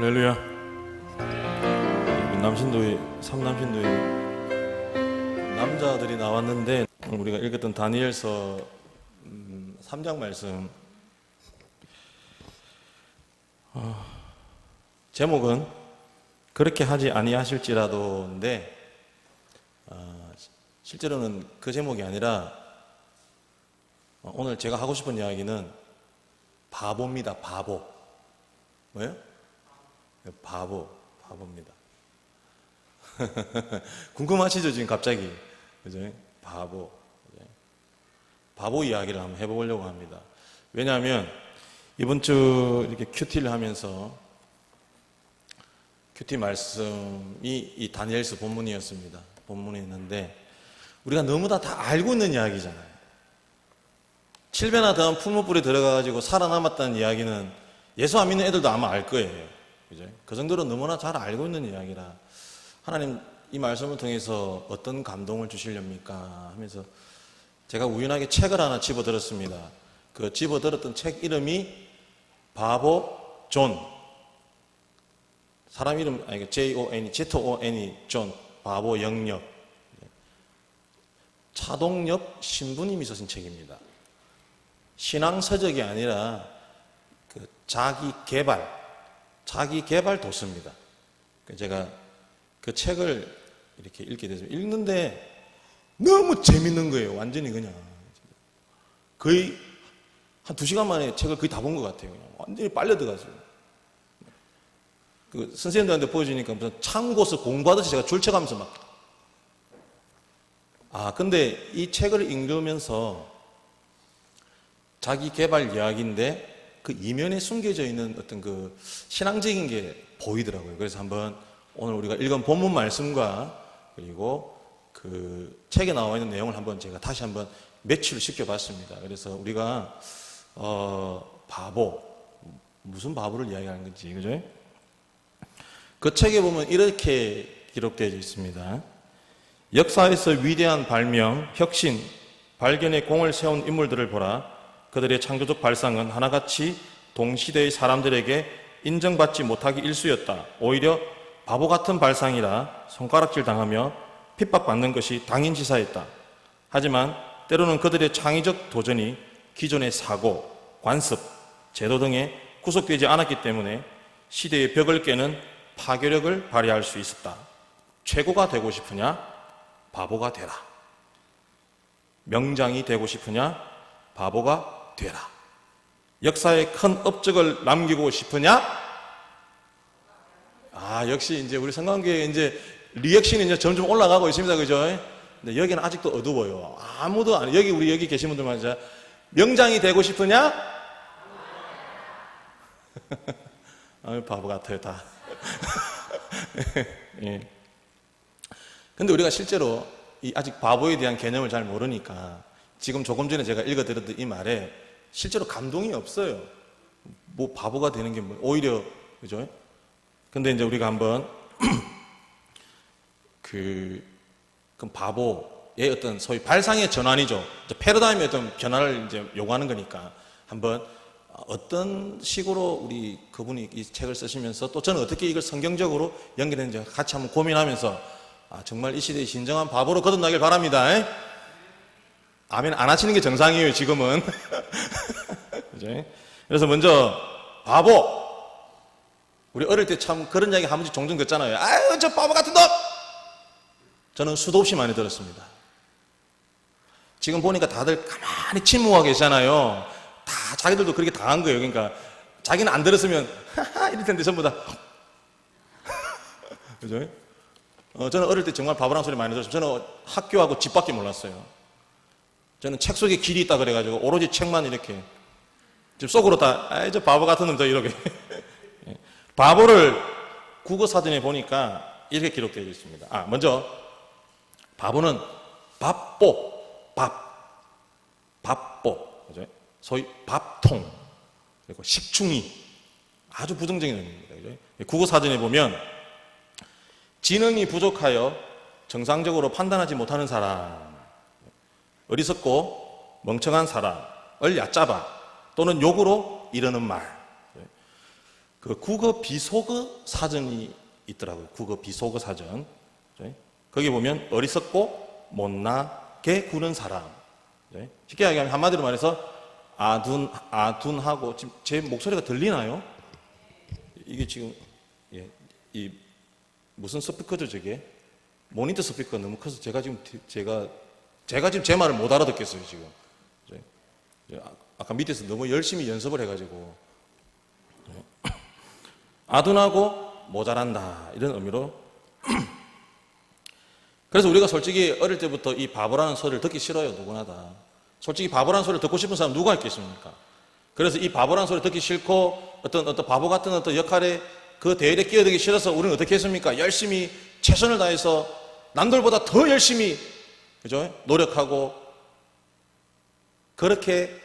할렐루야. 남신도의 삼남신도의 남자들이 나왔는데 우리가 읽었던 다니엘서 3장 말씀 제목은 그렇게 하지 아니하실지라도인데 실제로는 그 제목이 아니라 오늘 제가 하고 싶은 이야기는 바보입니다. 바보. 뭐예요? 바보입니다. 궁금하시죠? 지금 갑자기. 그죠? 바보 이야기를 한번 해보려고 합니다. 왜냐하면 이번 주 이렇게 큐티를 하면서 큐티 말씀이 이 다니엘서 본문이었습니다. 본문이었는데 우리가 너무 다 알고 있는 이야기잖아요. 7배나 더한 풀무불에 들어가가지고 살아남았다는 이야기는 예수 안 믿는 애들도 아마 알 거예요. 그죠? 그 정도로 너무나 잘 알고 있는 이야기라 하나님 이 말씀을 통해서 어떤 감동을 주시렵니까 하면서 제가 우연하게 책을 하나 집어들었습니다. 그 집어들었던 책 이름이 바보 존, 사람 이름 아니 J-O-N-E 존, 바보 영역, 차동엽 신부님이 쓰신 책입니다. 신앙서적이 아니라 그 자기 개발 도서입니다. 제가 그 책을 이렇게 읽게 됐습니다. 읽는데 너무 재밌는 거예요. 완전히 그냥 거의 한 2시간 만에 책을 거의 다 본 것 같아요. 그냥 완전히 빨려 들어가서요. 그 선생님들한테 보여주니까 무슨 참고서 공부하듯이 제가 줄쳐가면서 근데 이 책을 읽으면서 자기 개발 이야기인데 그 이면에 숨겨져 있는 어떤 그 신앙적인 게 보이더라고요. 그래서 한번 오늘 우리가 읽은 본문 말씀과 그리고 그 책에 나와 있는 내용을 한번 제가 다시 한번 매치를 시켜봤습니다. 그래서 우리가 바보, 무슨 바보를 이야기하는 건지, 그죠? 그 책에 보면 이렇게 기록되어 있습니다. 역사에서 위대한 발명, 혁신, 발견의 공을 세운 인물들을 보라. 그들의 창조적 발상은 하나같이 동시대의 사람들에게 인정받지 못하기 일쑤였다. 오히려 바보 같은 발상이라 손가락질 당하며 핍박받는 것이 당연지사였다. 하지만 때로는 그들의 창의적 도전이 기존의 사고, 관습, 제도 등에 구속되지 않았기 때문에 시대의 벽을 깨는 파괴력을 발휘할 수 있었다. 최고가 되고 싶으냐? 바보가 되라. 명장이 되고 싶으냐? 바보가 되라. 역사에 큰 업적을 남기고 싶으냐? 역시 이제 우리 성관교회 이제 리액션이 이제 점점 올라가고 있습니다. 그죠? 근데 여기는 아직도 어두워요. 아무도 안, 우리 여기 계신 분들만 이제 명장이 되고 싶으냐? 바보 같아요, 다. 예. 근데 우리가 실제로 아직 바보에 대한 개념을 잘 모르니까 지금 조금 전에 제가 읽어드렸던 이 말에 실제로 감동이 없어요. 뭐 바보가 되는 게 오히려, 그죠? 근데 이제 우리가 한번 그 바보의 어떤 소위 발상의 전환이죠. 패러다임의 어떤 변화를 이제 요구하는 거니까 한번 어떤 식으로 우리 그분이 이 책을 쓰시면서 또 저는 어떻게 이걸 성경적으로 연결했는지 같이 한번 고민하면서 정말 이 시대의 진정한 바보로 거듭나길 바랍니다. 아멘 안 하시는 게 정상이에요, 지금은. 그죠? 그래서 먼저 바보. 우리 어릴 때 참 그런 이야기 한 번씩 종종 듣잖아요. 아유, 저 바보 같은 놈! 저는 수도 없이 많이 들었습니다. 지금 보니까 다들 가만히 침묵하고 계시잖아요. 다 자기들도 그렇게 당한 거예요. 그러니까 자기는 안 들었으면 이럴 텐데 전부 다. 그죠? 저는 어릴 때 정말 바보란 소리 많이 들었어요. 저는 학교하고 집밖에 몰랐어요. 저는 책 속에 길이 있다 그래가지고 오로지 책만 이렇게 지금 속으로 다 저 바보 같은 놈들 이렇게. 바보를 국어사전에 보니까 이렇게 기록되어 있습니다. 먼저 바보는 밥보, 그죠? 소위 밥통, 그리고 식충이, 아주 부정적인 의미입니다. 그죠? 국어사전에 보면 지능이 부족하여 정상적으로 판단하지 못하는 사람, 어리석고 멍청한 사람을 얕잡아 또는 욕으로 이르는 말. 그 국어 비속어 사전이 있더라고요. 국어 비속어 사전. 거기 보면 어리석고 못나게 구는 사람. 쉽게 얘기하면 한마디로 말해서 아둔하고, 지금 제 목소리가 들리나요? 이게 지금 이 무슨 스피커죠 저게? 모니터 스피커가 너무 커서 제가 지금 제 말을 못 알아듣겠어요 지금. 아까 밑에서 너무 열심히 연습을 해가지고 아둔하고 모자란다 이런 의미로. 그래서 우리가 솔직히 어릴 때부터 이 바보라는 소리를 듣기 싫어요. 누구나 다. 솔직히 바보라는 소리를 듣고 싶은 사람 누가 있겠습니까? 그래서 이 바보라는 소리 듣기 싫고 어떤 바보 같은 어떤 역할에 그 대열에 끼어들기 싫어서 우리는 어떻게 했습니까? 열심히 최선을 다해서 남들보다 더 열심히, 그죠? 노력하고 그렇게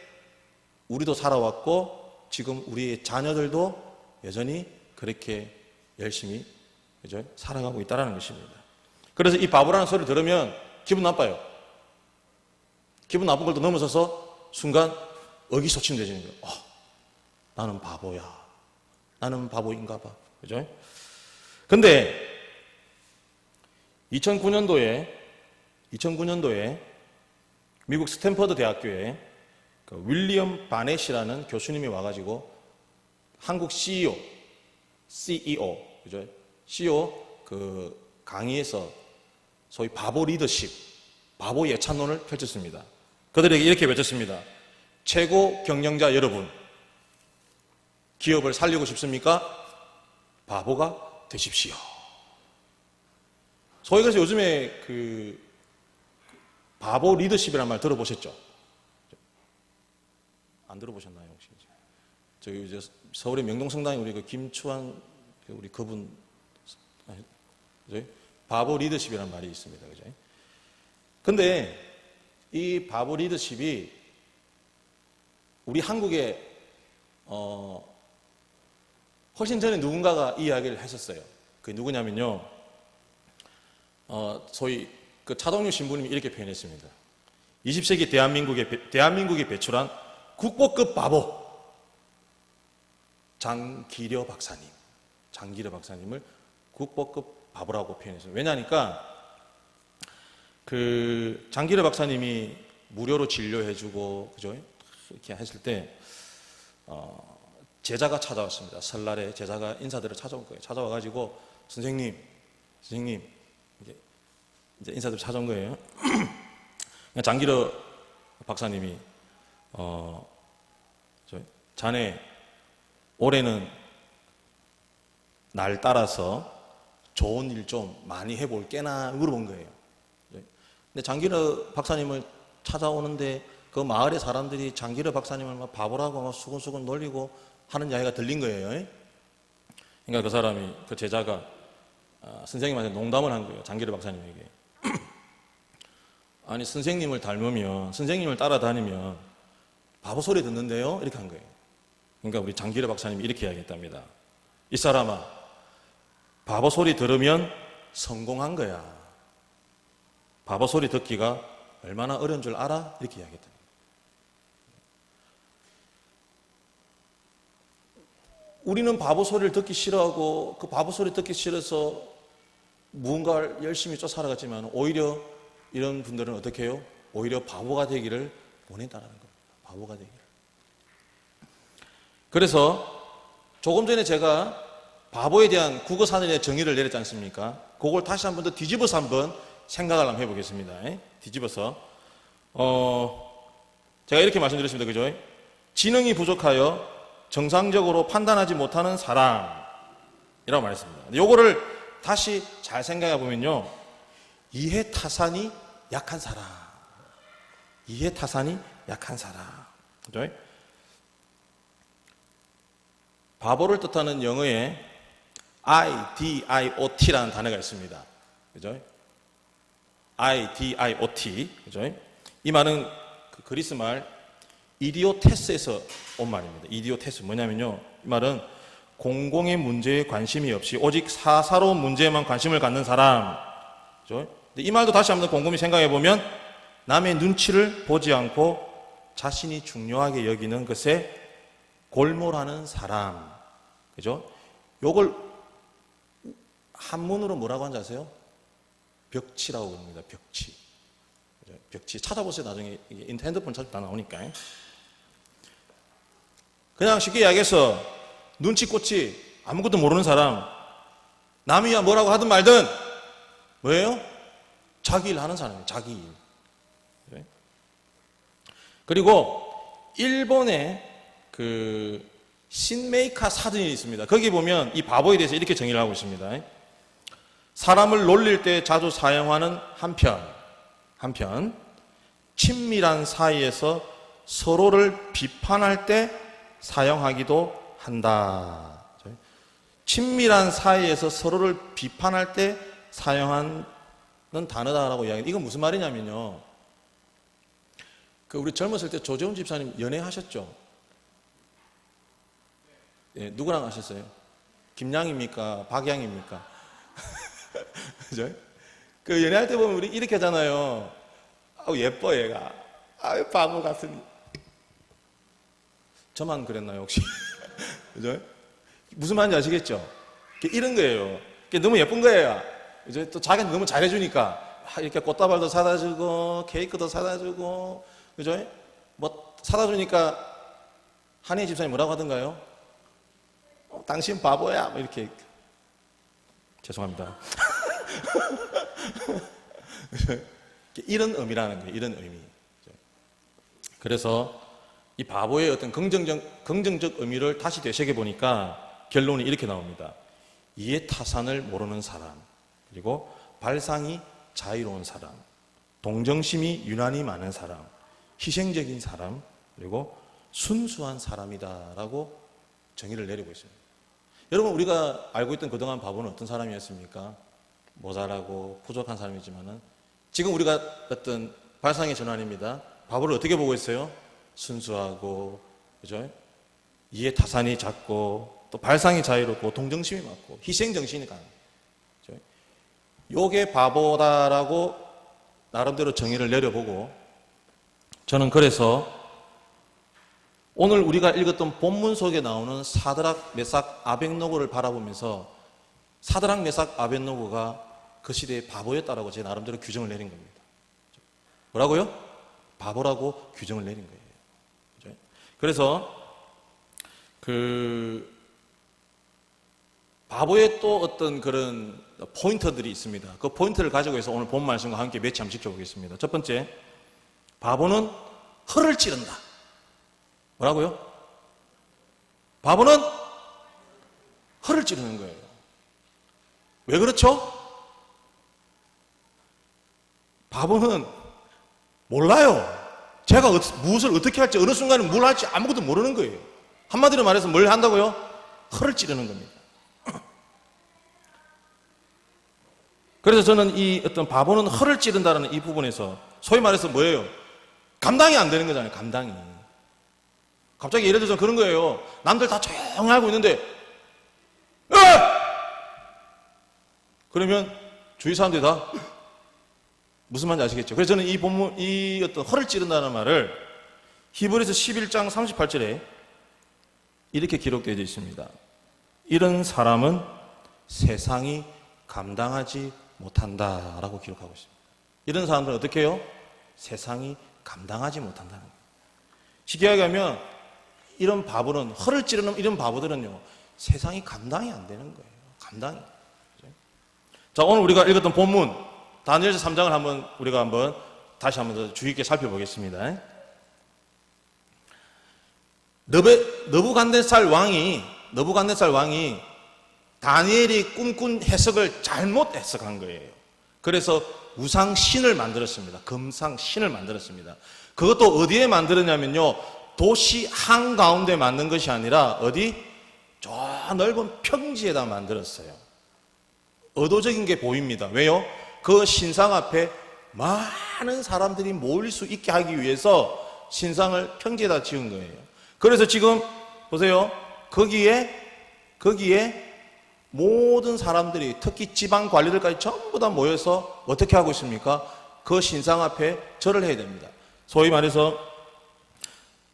우리도 살아왔고 지금 우리의 자녀들도 여전히 그렇게 열심히, 그죠? 살아가고 있다는 것입니다. 그래서 이 바보라는 소리를 들으면 기분 나빠요. 기분 나쁜 걸 또 넘어서서 순간 의기소침해지는 거예요. 나는 바보야. 나는 바보인가 봐. 그죠? 근데 2009년도에 미국 스탠퍼드 대학교에 그 윌리엄 바넷이라는 교수님이 와가지고 한국 CEO, 그죠? CEO 그 강의에서 소위 바보 리더십, 바보 예찬론을 펼쳤습니다. 그들에게 이렇게 외쳤습니다. 최고 경영자 여러분, 기업을 살리고 싶습니까? 바보가 되십시오. 소위 그래서 요즘에 그 바보 리더십이라는 말 들어보셨죠? 안 들어보셨나요 혹시? 저기 이제 서울의 명동성당에 우리 그 김추한 우리 그분, 바보 리더십이라는 말이 있습니다. 그죠? 근데 이 바보 리더십이 우리 한국에 훨씬 전에 누군가가 이 이야기를 했었어요. 그게 누구냐면요. 소위 그 차동유 신부님이 이렇게 표현했습니다. 20세기 대한민국이 배출한 국보급 바보 장기려 박사님을 국보급 바보라고 표현했어요. 왜냐니까 그 장기려 박사님이 무료로 진료해주고 그죠? 이렇게 했을 때 제자가 찾아왔습니다. 설날에 제자가 인사드려 찾아온 거예요. 찾아와가지고 선생님 이제 인사드려 찾아온 거예요. 장기려 박사님이 자네 올해는 날 따라서 좋은 일 좀 많이 해볼게나 물어본 거예요. 근데 장기려 박사님을 찾아오는데 그 마을의 사람들이 장기려 박사님을 막 바보라고 막 수근수근 놀리고 하는 이야기가 들린 거예요. 그러니까 그 사람이, 그 제자가 선생님한테 농담을 한 거예요. 장기려 박사님에게. 아니 선생님을 닮으면, 선생님을 따라다니면 바보 소리 듣는데요? 이렇게 한 거예요. 그러니까 우리 장기려 박사님이 이렇게 이야기했답니다. 이 사람아, 바보 소리 들으면 성공한 거야. 바보 소리 듣기가 얼마나 어려운 줄 알아? 이렇게 이야기했다. 우리는 바보 소리를 듣기 싫어하고 그 바보 소리 듣기 싫어서 무언가를 열심히 쫓아나갔지만 오히려 이런 분들은 어떻게 해요? 오히려 바보가 되기를 원했다는 겁니다. 바보가 되기를. 그래서 조금 전에 제가 바보에 대한 국어사전의 정의를 내렸지 않습니까? 그걸 다시 한 번 더 뒤집어서 한번 생각을 한번 해보겠습니다. 뒤집어서 제가 이렇게 말씀드렸습니다. 그죠? 지능이 부족하여 정상적으로 판단하지 못하는 사람이라고 말했습니다. 요거를 다시 잘 생각해 보면요, 이해타산이 약한 사람, 이해타산이 약한 사람. 그죠? 바보를 뜻하는 영어에 IDIOT라는 단어가 있습니다. 그죠? IDIOT. 그죠? 이 말은 그 그리스 말 이디오테스에서 온 말입니다. 이디오테스 뭐냐면요, 이 말은 공공의 문제에 관심이 없이 오직 사사로운 문제에만 관심을 갖는 사람. 그죠? 이 말도 다시 한번 곰곰이 생각해 보면 남의 눈치를 보지 않고 자신이 중요하게 여기는 것에 골몰하는 사람. 그죠? 요걸 한문으로 뭐라고 하는지 아세요? 벽치라고 부릅니다. 벽치. 그죠? 벽치. 찾아보세요. 나중에 핸드폰 찾으면 다 나오니까. 그냥 쉽게 이야기해서 눈치꽃이 아무것도 모르는 사람, 남이 뭐라고 하든 말든 뭐예요? 자기 일 하는 사람이에요. 자기 일. 그리고 일본의 그 신메이카 사전이 있습니다. 거기 보면 이 바보에 대해서 이렇게 정의를 하고 있습니다. 사람을 놀릴 때 자주 사용하는 한편 친밀한 사이에서 서로를 비판할 때 사용하기도 한다. 친밀한 사이에서 서로를 비판할 때 사용하는 단어다라고 이야기해요. 이건 무슨 말이냐면요. 우리 젊었을 때 조재훈 집사님 연애하셨죠? 예, 누구랑 하셨어요? 김양입니까? 박양입니까? 그죠? 그 연애할 때 보면 우리 이렇게 하잖아요. 아우, 예뻐, 얘가. 아유, 바보 같으니. 저만 그랬나요, 혹시? 그죠? 무슨 말인지 아시겠죠? 이런 거예요. 너무 예쁜 거예요. 이제 또 자기는 너무 잘해주니까. 이렇게 꽃다발도 사다 주고, 케이크도 사다 주고, 그죠? 뭐, 사다 주니까, 한희 집사님 뭐라고 하던가요? 당신 바보야. 뭐 이렇게. 죄송합니다. 이런 의미라는 거예요. 이런 의미. 그래서 이 바보의 어떤 긍정적 의미를 다시 되새겨 보니까 결론이 이렇게 나옵니다. 이해타산을 모르는 사람, 그리고 발상이 자유로운 사람, 동정심이 유난히 많은 사람, 희생적인 사람, 그리고 순수한 사람이다라고 정의를 내리고 있습니다. 여러분, 우리가 알고 있던 그동안 바보는 어떤 사람이었습니까? 모자라고 부족한 사람이지만은 지금 우리가 어떤 발상의 전환입니다. 바보를 어떻게 보고 있어요? 순수하고, 그죠? 이해타산이 작고, 또 발상이 자유롭고, 동정심이 많고, 희생정신이 강해요. 그죠? 요게 바보다라고 나름대로 정의를 내려보고, 저는 그래서 오늘 우리가 읽었던 본문 속에 나오는 사드락, 메삭, 아벳노고를 바라보면서 사드락, 메삭, 아벳노고가 그 시대의 바보였다라고 제 나름대로 규정을 내린 겁니다. 뭐라고요? 바보라고 규정을 내린 거예요. 그래서 바보의 또 어떤 그런 포인터들이 있습니다. 그 포인트를 가지고 해서 오늘 본 말씀과 함께 몇 치 한번 지켜보겠습니다. 첫 번째, 바보는 허를 찌른다. 뭐라고요? 바보는 허를 찌르는 거예요. 왜 그렇죠? 바보는 몰라요. 제가 무엇을 어떻게 할지, 어느 순간에 뭘 할지 아무것도 모르는 거예요. 한마디로 말해서 뭘 한다고요? 허를 찌르는 겁니다. 그래서 저는 이 어떤 바보는 허를 찌른다는 이 부분에서 소위 말해서 뭐예요? 감당이 안 되는 거잖아요. 감당이. 갑자기 예를 들어서 그런 거예요. 남들 다 조용히 하고 있는데 에! 그러면 주위 사람들이 다 무슨 말인지 아시겠죠? 그래서 저는 이 본문, 이 어떤 허를 찌른다는 말을 히브리서 11장 38절에 이렇게 기록되어 있습니다. 이런 사람은 세상이 감당하지 못한다라고 기록하고 있습니다. 이런 사람들은 어떻게 해요? 세상이 감당하지 못한다는 거예요. 쉽게 얘기하면 이런 바보는, 허를 찌르는 이런 바보들은요, 세상이 감당이 안 되는 거예요. 감당이. 자, 오늘 우리가 읽었던 본문 다니엘서 3장을 우리가 다시 한번 더 주의 있게 살펴보겠습니다. 느부갓네살 왕이 다니엘이 꿈꾼 해석을 잘못 해석한 거예요. 그래서 우상신을 만들었습니다. 금상신을 만들었습니다. 그것도 어디에 만들었냐면요, 도시 한가운데 만든 것이 아니라 어디? 저 넓은 평지에다 만들었어요. 의도적인 게 보입니다. 왜요? 그 신상 앞에 많은 사람들이 모일 수 있게 하기 위해서 신상을 평지에다 지은 거예요. 그래서 지금 보세요. 거기에 모든 사람들이, 특히 지방 관리들까지 전부 다 모여서 어떻게 하고 있습니까? 그 신상 앞에 절을 해야 됩니다. 소위 말해서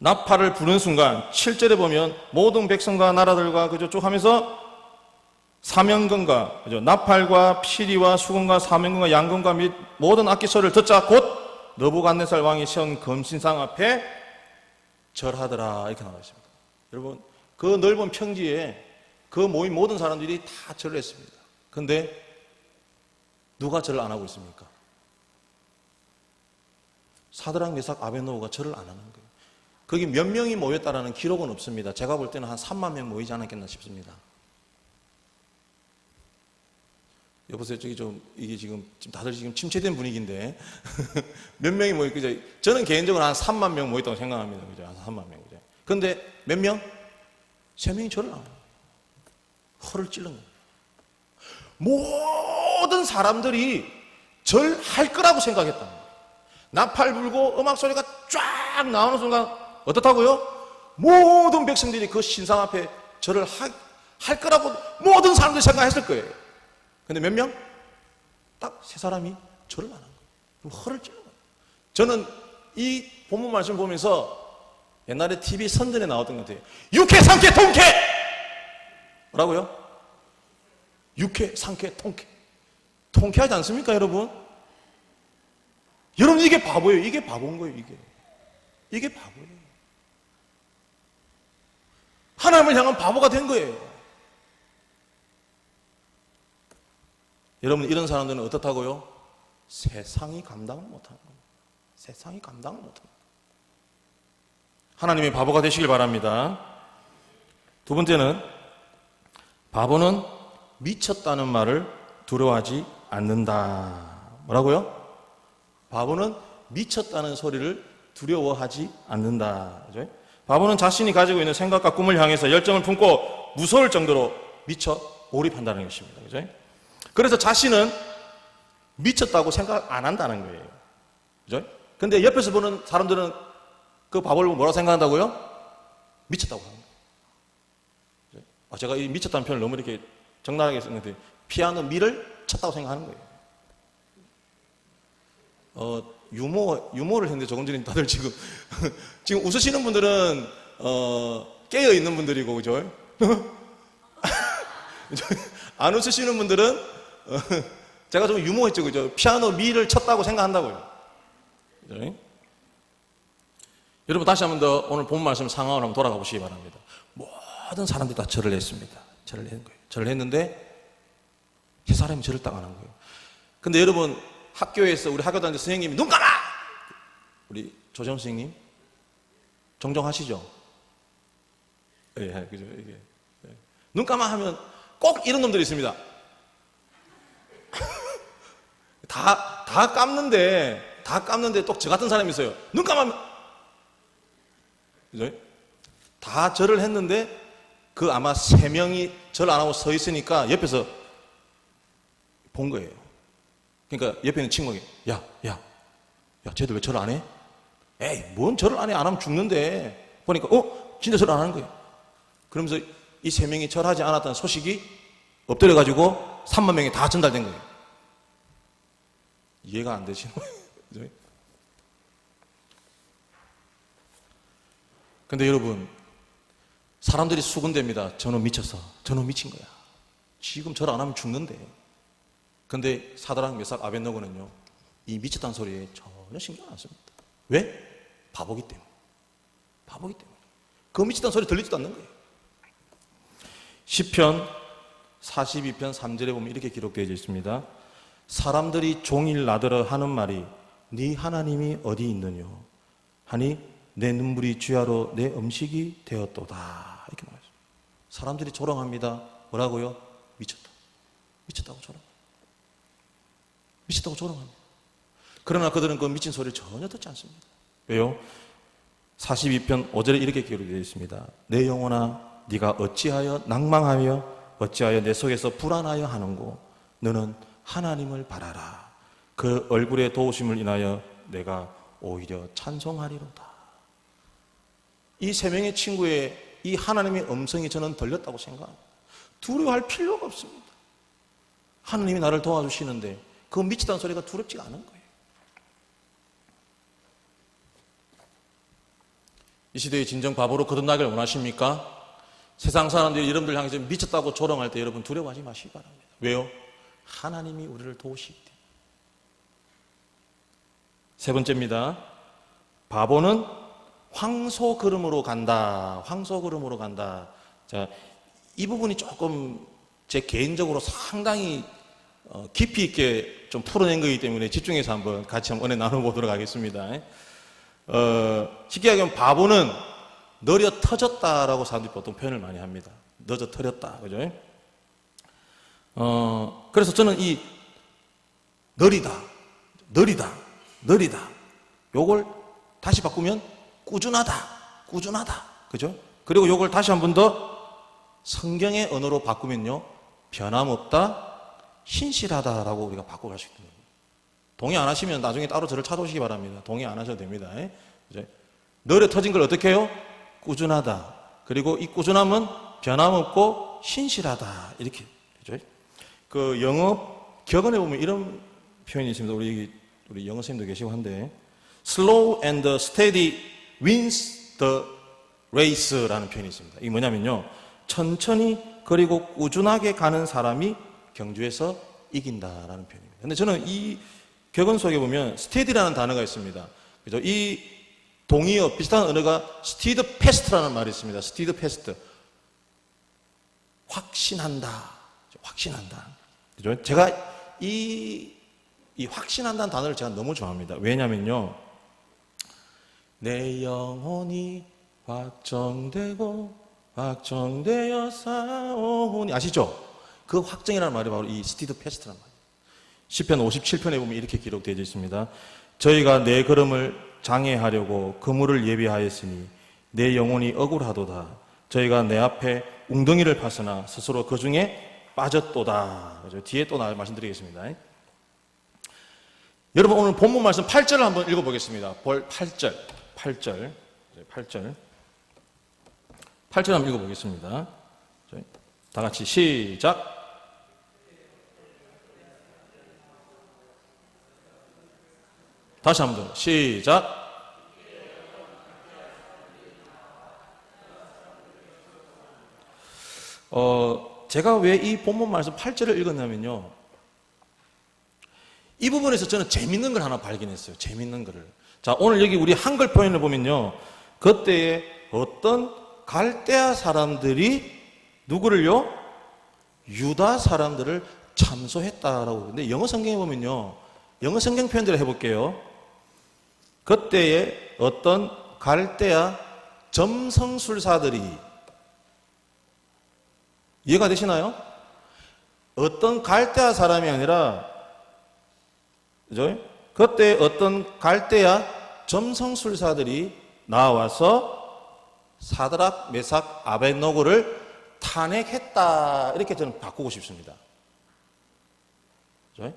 나팔을 부는 순간 7절에 보면 모든 백성과 나라들과 그저 쭉 하면서 사명금과 그죠? 나팔과 피리와 수금과 사명금과 양금과 및 모든 악기소리를 듣자 곧 느부갓네살 왕이 세운 금신상 앞에 절하더라 이렇게 나와 있습니다. 여러분 그 넓은 평지에 그 모인 모든 사람들이 다 절을 했습니다. 그런데 누가 절을 안 하고 있습니까? 사드락 메삭 아벳노고가 절을 안 하는 거예요. 거기 몇 명이 모였다라는 기록은 없습니다. 제가 볼 때는 한 3만 명 모이지 않았겠나 싶습니다. 여보세요, 이게 지금 다들 지금 침체된 분위기인데, 몇 명이 그죠? 저는 개인적으로 한 3만 명 모였다고 생각합니다. 그죠? 한 3만 명. 그죠? 근데 몇 명? 3명이 절을 안 해요. 허를 찔른 거예요. 모든 사람들이 절할 거라고 생각했단 말이에요. 나팔 불고 음악 소리가 쫙 나오는 순간, 어떻다고요? 모든 백성들이 그 신상 앞에 절을 할 거라고 모든 사람들이 생각했을 거예요. 근데 몇 명? 딱 3사람이 절을 안 한 거예요. 허를 찔러 거예요. 저는 이 본문 말씀 보면서 옛날에 TV 선전에 나왔던 것 같아요. 육회, 상쾌, 통쾌! 뭐라고요? 육회, 상쾌, 통쾌. 통쾌하지 않습니까, 여러분? 여러분, 이게 바보예요. 이게 바보인 거예요, 이게. 이게 바보예요. 하나님을 향한 바보가 된 거예요. 여러분 이런 사람들은 어떻다고요? 세상이 감당을 못하는 겁니다. 세상이 감당을 못합니다. 하나님의 바보가 되시길 바랍니다. 두 번째는 바보는 미쳤다는 말을 두려워하지 않는다. 뭐라고요? 바보는 미쳤다는 소리를 두려워하지 않는다. 그죠? 바보는 자신이 가지고 있는 생각과 꿈을 향해서 열정을 품고 무서울 정도로 미쳐 몰입한다는 것입니다. 그죠? 그래서 자신은 미쳤다고 생각 안 한다는 거예요. 그죠? 근데 옆에서 보는 사람들은 그 바보를 뭐라고 생각한다고요? 미쳤다고 합니다. 제가 이 미쳤다는 표현을 너무 이렇게 적나라하게 썼는데, 피아노 미를 쳤다고 생각하는 거예요. 유머를 했는데 조금 전에 다들 지금 웃으시는 분들은 깨어 있는 분들이고, 그죠? 안 웃으시는 분들은 제가 좀 유머했죠, 그죠? 피아노 미를 쳤다고 생각한다고요. 그죠? 여러분 다시 한 번 더 오늘 본 말씀 상황을 한번 돌아가 보시기 바랍니다. 모든 사람들이 다 절을 했습니다. 절을 한 거예요. 절을 했는데 세 사람이 절을 딱 안 한 거예요. 근데 여러분 학교에서 우리 학교 다니는 선생님이 눈 감아! 우리 조정 선생님 정정하시죠? 예, 그죠? 이게 눈 감아 하면 꼭 이런 놈들이 있습니다. 다 깜는데 또 저 같은 사람이 있어요. 눈 감으면 그죠? 다 절을 했는데 그 아마 3명이 절 안 하고 서 있으니까 옆에서 본 거예요. 그러니까 옆에 있는 친구가 야, 쟤들 왜 절 안 해? 에이, 뭔 절을 안 해? 안 하면 죽는데. 보니까 진짜 절 안 하는 거예요. 그러면서 이 3명이 절하지 않았다는 소식이 엎드려가지고 3만 명이 다 전달된 거예요. 이해가 안 되시는 거예요. 근데 여러분, 사람들이 수군댑니다. 저놈 미쳤어. 저놈 미친 거야. 지금 절 안 하면 죽는데. 근데 사드락, 메삭, 아벳노고는요, 이 미쳤다는 소리에 전혀 신경 안 씁니다. 왜? 바보기 때문에. 바보기 때문에. 그 미쳤다는 소리 들리지도 않는 거예요. 시편 42편 3절에 보면 이렇게 기록되어 있습니다. 사람들이 종일 나더러 하는 말이 네 하나님이 어디 있느뇨 하니 내 눈물이 주야로 내 음식이 되었도다. 이렇게 말했습니다. 사람들이 조롱합니다. 뭐라고요? 미쳤다. 미쳤다고 조롱합니다. 미쳤다고 조롱합니다. 그러나 그들은 그 미친 소리를 전혀 듣지 않습니다. 왜요? 42편 5절에 이렇게 기록되어 있습니다. 내 영혼아 네가 어찌하여 낭망하며 어찌하여 내 속에서 불안하여 하는고 너는 하나님을 바라라. 그 얼굴의 도우심을 인하여 내가 오히려 찬송하리로다. 이 3명의 친구의 이 하나님의 음성이 저는 들렸다고 생각합니다. 두려워할 필요가 없습니다. 하나님이 나를 도와주시는데 그 미치다는 소리가 두렵지가 않은 거예요. 이 시대의 진정 바보로 거듭나길 원하십니까? 세상 사람들이 여러분들 향해서 미쳤다고 조롱할 때 여러분 두려워하지 마시기 바랍니다. 왜요? 하나님이 우리를 도우시기 때문에. 세 번째입니다. 바보는 황소 걸음으로 간다. 황소 걸음으로 간다. 자, 이 부분이 조금 제 개인적으로 상당히 깊이 있게 좀 풀어낸 거기 때문에 집중해서 한번 같이 한번 은혜 나눠보도록 하겠습니다. 쉽게 얘기하면 바보는 느려 터졌다라고 사람들이 보통 표현을 많이 합니다. 늦어 터졌다. 그죠? 그래서 저는 이 느리다. 요걸 다시 바꾸면 꾸준하다. 그죠? 그리고 요걸 다시 한 번 더 성경의 언어로 바꾸면요. 변함없다, 신실하다라고 우리가 바꿔갈 수 있습니다. 동의 안 하시면 나중에 따로 저를 찾아오시기 바랍니다. 동의 안 하셔도 됩니다. 그죠? 느려 터진 걸 어떻게 해요? 꾸준하다. 그리고 이 꾸준함은 변함없고 신실하다. 이렇게. 그죠? 그 영어 격언에 보면 이런 표현이 있습니다. 우리 영어 선생님도 계시고 한데, slow and steady wins the race라는 표현이 있습니다. 이게 뭐냐면요. 천천히 그리고 꾸준하게 가는 사람이 경주에서 이긴다라는 표현입니다. 근데 저는 이 격언 속에 보면 steady라는 단어가 있습니다. 그죠? 이 동의어 비슷한 언어가 steadfast라는 말이 있습니다. steadfast. 확신한다. 그죠? 제가 이 확신한다는 단어를 제가 너무 좋아합니다. 왜냐면요. 내 영혼이 확정되어 싸우니. 아시죠? 그 확정이라는 말이 바로 이 steadfast라는 말이에요. 시편 57편에 보면 이렇게 기록되어 있습니다. 저희가 내 걸음을 장애하려고 그물을 예비하였으니 내 영혼이 억울하도다. 저희가 내 앞에 웅덩이를 파서나 스스로 그 중에 빠졌도다. 그죠? 뒤에 또 말씀드리겠습니다. 여러분 오늘 본문 말씀 8절을 한번 읽어보겠습니다. 8절 한번 읽어보겠습니다. 다 같이 시작. 다시 한번 더 시작. 제가 왜 이 본문 말씀 8절을 읽었냐면요. 이 부분에서 저는 재밌는 걸 하나 발견했어요. 재밌는 거를. 자, 오늘 여기 우리 한글 표현을 보면요. 그때에 어떤 갈대아 사람들이 누구를요? 유다 사람들을 참소했다라고. 근데 영어 성경에 보면요. 영어 성경 표현대로 해볼게요. 그때에 어떤 갈대아 점성술사들이, 이해가 되시나요? 어떤 갈대아 사람이 아니라, 그죠? 그때 어떤 갈대아 점성술사들이 나와서 사드락, 메삭, 아벳노고를 탄핵했다. 이렇게 저는 바꾸고 싶습니다. 그죠?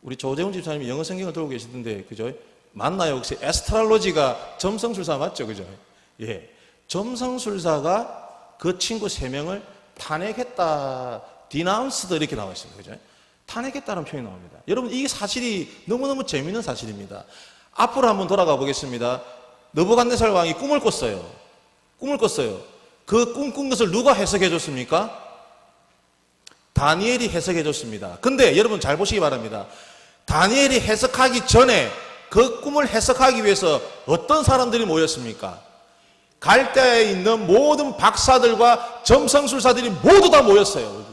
우리 조재훈 집사님이 영어 성경을 들고 계시던데, 그죠? 맞나요? 혹시 에스트랄로지가 점성술사 맞죠? 그죠? 예. 점성술사가 그 친구 3명을 탄핵했다. 디나운스드 이렇게 나와 있습니다. 그죠? 탄핵했다는 표현이 나옵니다. 여러분, 이 사실이 너무너무 재미있는 사실입니다. 앞으로 한번 돌아가 보겠습니다. 느부갓네살 왕이 꿈을 꿨어요. 그 꿈 꾼 것을 누가 해석해 줬습니까? 다니엘이 해석해 줬습니다. 근데 여러분 잘 보시기 바랍니다. 다니엘이 해석하기 전에 그 꿈을 해석하기 위해서 어떤 사람들이 모였습니까? 갈대아에 있는 모든 박사들과 점성술사들이 모두 다 모였어요.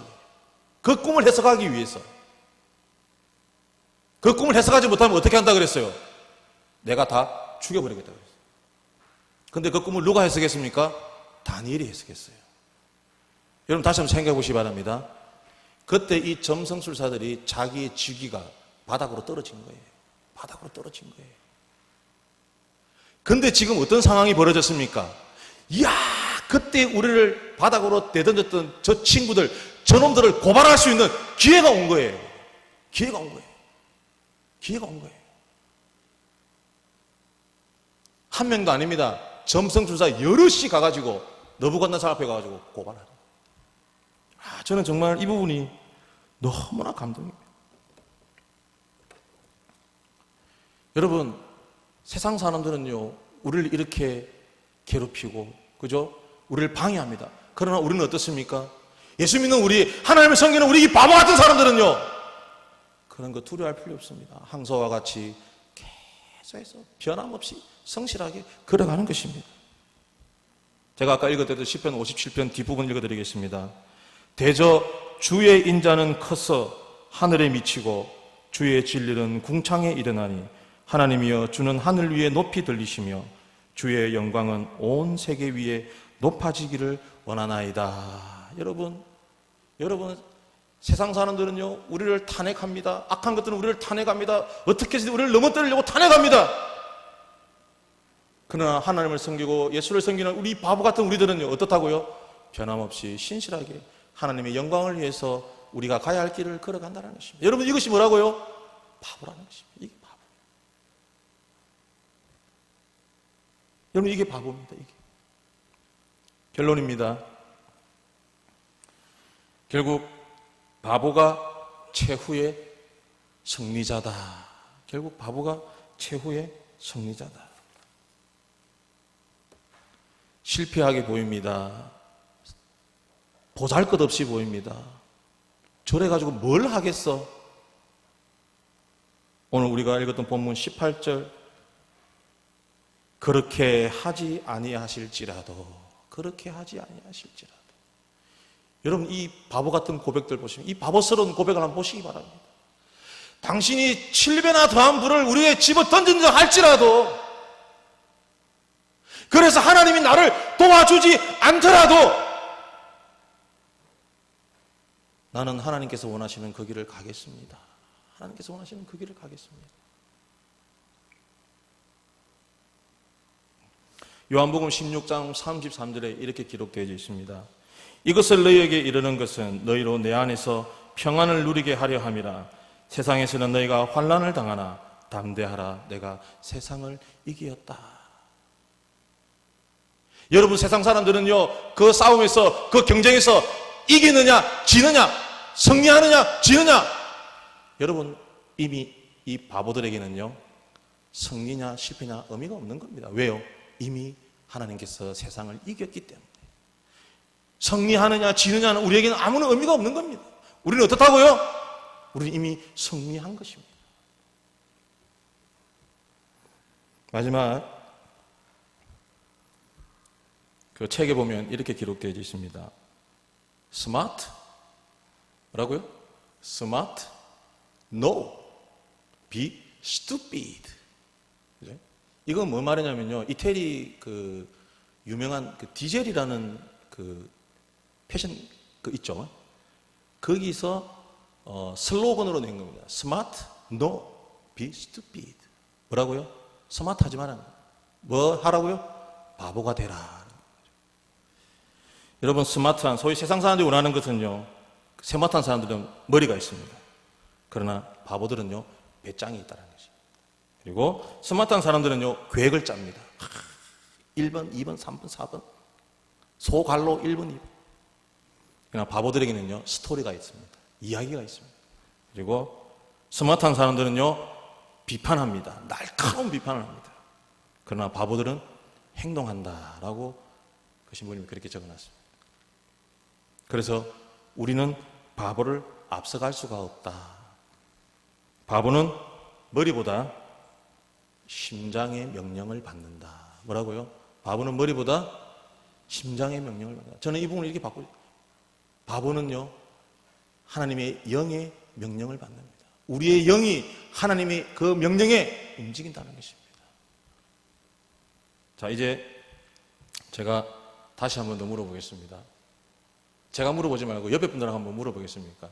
그 꿈을 해석하기 위해서. 그 꿈을 해석하지 못하면 어떻게 한다 그랬어요? 내가 다 죽여버리겠다 그랬어요. 근데 그 꿈을 누가 해석했습니까? 다니엘이 해석했어요. 여러분 다시 한번 생각해 보시기 바랍니다. 그때 이 점성술사들이 자기의 직위가 바닥으로 떨어진 거예요. 근데 지금 어떤 상황이 벌어졌습니까? 이야, 그때 우리를 바닥으로 내던졌던 저 친구들, 저놈들을 고발할 수 있는 기회가 온 거예요. 한 명도 아닙니다. 점성술사 여럿이 가가지고 느부갓네살 앞에 가가지고 고발하는. 저는 정말 이 부분이 너무나 감동입니다. 여러분, 세상 사람들은요, 우리를 이렇게 괴롭히고, 그죠? 우리를 방해합니다. 그러나 우리는 어떻습니까? 예수 믿는 우리, 하나님을 섬기는 우리 이 바보 같은 사람들은요, 그런 거 두려워할 필요 없습니다. 항서와 같이 계속해서 변함없이 성실하게 걸어가는 것입니다. 제가 아까 읽었던 시편 57편 뒷부분 읽어드리겠습니다. 대저 주의 인자는 커서 하늘에 미치고 주의 진리는 궁창에 이르나니 하나님이여 주는 하늘 위에 높이 들리시며 주의 영광은 온 세계 위에 높아지기를 원하나이다. 여러분 세상 사람들은요 우리를 탄핵합니다. 악한 것들은 우리를 탄핵합니다. 어떻게 해서 우리를 넘어뜨리려고 탄핵합니다. 그러나 하나님을 섬기고 예수를 섬기는 우리 바보 같은 우리들은요 어떻다고요? 변함없이 신실하게 하나님의 영광을 위해서 우리가 가야 할 길을 걸어간다는 것입니다. 여러분 이것이 뭐라고요? 바보라는 것입니다. 이게 바보. 여러분 이게 바보입니다. 이게. 결론입니다. 결국 바보가 최후의 승리자다. 결국 바보가 최후의 승리자다. 실패하게 보입니다. 보잘것없이 보입니다. 저래가지고 뭘 하겠어? 오늘 우리가 읽었던 본문 18절 그렇게 하지 아니하실지라도 그렇게 하지 아니하실지라도 여러분 이 바보 같은 고백들 보시면 이 바보스러운 고백을 한번 보시기 바랍니다. 당신이 7배나 더한 불을 우리의 집어 던진다 할지라도 그래서 하나님이 나를 도와주지 않더라도 나는 하나님께서 원하시는 그 길을 가겠습니다. 하나님께서 원하시는 그 길을 가겠습니다. 요한복음 16장 33절에 이렇게 기록되어 있습니다. 이것을 너희에게 이르는 것은 너희로 내 안에서 평안을 누리게 하려 함이라. 세상에서는 너희가 환난을 당하나 담대하라. 내가 세상을 이기었다. 여러분 세상 사람들은요 그 싸움에서 그 경쟁에서 이기느냐 지느냐 승리하느냐 지느냐 여러분 이미 이 바보들에게는요 승리냐 실패냐 의미가 없는 겁니다. 왜요? 이미 하나님께서 세상을 이겼기 때문에 승리하느냐 지느냐는 우리에게는 아무런 의미가 없는 겁니다. 우리는 어떻다고요? 우리는 이미 승리한 것입니다. 마지막 그 책에 보면 이렇게 기록되어 있습니다. Smart? 뭐라고요? Smart? No. Be stupid. 그죠? 이건 뭐 말이냐면요. 이태리 그 유명한 그 디젤이라는 그 패션 그 있죠. 거기서 슬로건으로 낸 겁니다. Smart? No. Be stupid. 뭐라고요? 스마트 하지 마라. 뭐 하라고요? 바보가 되라. 여러분 스마트한 소위 세상 사람들이 원하는 것은요 스마트한 사람들은 머리가 있습니다. 그러나 바보들은요 배짱이 있다는 것이죠. 그리고 스마트한 사람들은요 계획을 짭니다. 1번, 2번, 3번, 4번 소갈로 1번, 2번. 그러나 바보들에게는요 스토리가 있습니다. 이야기가 있습니다. 그리고 스마트한 사람들은요 비판합니다. 날카로운 비판을 합니다. 그러나 바보들은 행동한다라고 그 신부님이 그렇게 적어놨습니다. 그래서 우리는 바보를 앞서갈 수가 없다. 바보는 머리보다 심장의 명령을 받는다. 뭐라고요? 바보는 머리보다 심장의 명령을 받는다. 저는 이 부분을 이렇게 바꾸죠. 바보는요 하나님의 영의 명령을 받습니다. 우리의 영이 하나님의 그 명령에 움직인다는 것입니다. 자 이제 제가 다시 한 번 더 물어보겠습니다. 제가 물어보지 말고 옆에 분들하고 한번 물어보겠습니까?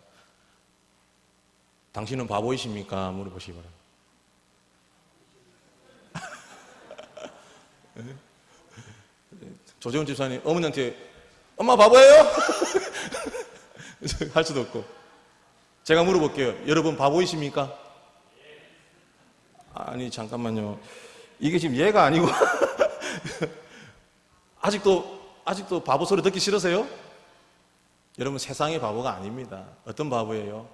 당신은 바보이십니까? 물어보시기 바랍니다. 조재훈 집사님 어머니한테 엄마 바보예요? 할 수도 없고 제가 물어볼게요. 여러분 바보이십니까? 아니 잠깐만요. 이게 지금 얘가 아니고 아직도 바보 소리 듣기 싫으세요? 여러분 세상의 바보가 아닙니다. 어떤 바보예요?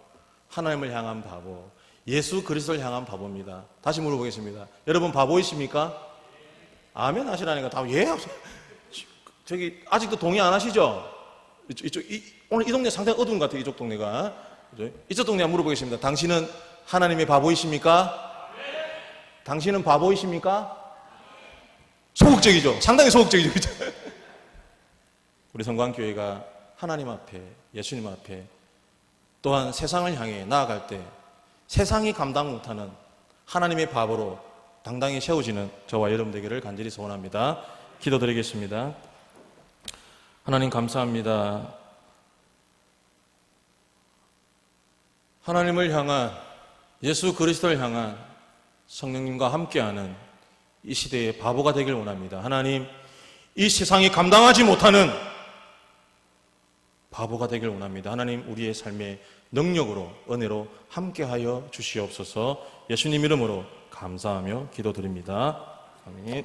하나님을 향한 바보, 예수 그리스도를 향한 바보입니다. 다시 물어보겠습니다. 여러분 바보이십니까? 아멘 하시라니까 다 예. 저기 아직도 동의 안 하시죠? 오늘 이 동네 상당히 어두운 것 같아요. 이쪽 동네가. 그죠? 이쪽 동네 한번 물어보겠습니다. 당신은 하나님의 바보이십니까? 당신은 바보이십니까? 소극적이죠. 상당히 소극적이죠. 그죠? 우리 성광교회가 하나님 앞에, 예수님 앞에, 또한 세상을 향해 나아갈 때 세상이 감당 못하는 하나님의 바보로 당당히 세워지는 저와 여러분 되기를 간절히 소원합니다. 기도드리겠습니다. 하나님 감사합니다. 하나님을 향한, 예수 그리스도를 향한 성령님과 함께하는 이 시대의 바보가 되길 원합니다. 하나님, 이 세상이 감당하지 못하는 바보가 되길 원합니다. 하나님, 우리의 삶의 능력으로, 은혜로 함께하여 주시옵소서. 예수님 이름으로 감사하며 기도드립니다. 아멘.